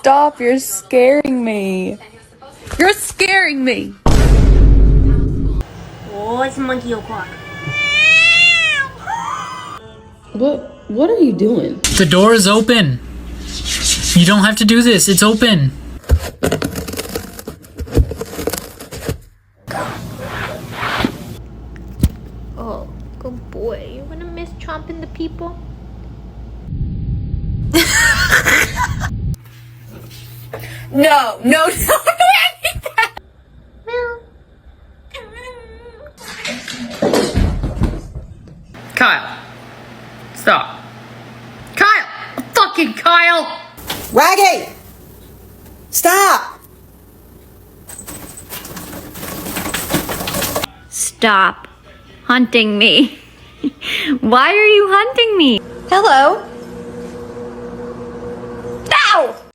stop. You're scaring me. You're scaring me. Oh, it's monkey o'clock. What are you doing? The door is open. You don't have to do this. It's open. Oh, good boy. You gonna miss chomping the people? No. Well, Kyle. Stop. Kyle! Fucking Kyle! Raggy! Stop! Stop hunting me. Why are you hunting me? Hello. Ow!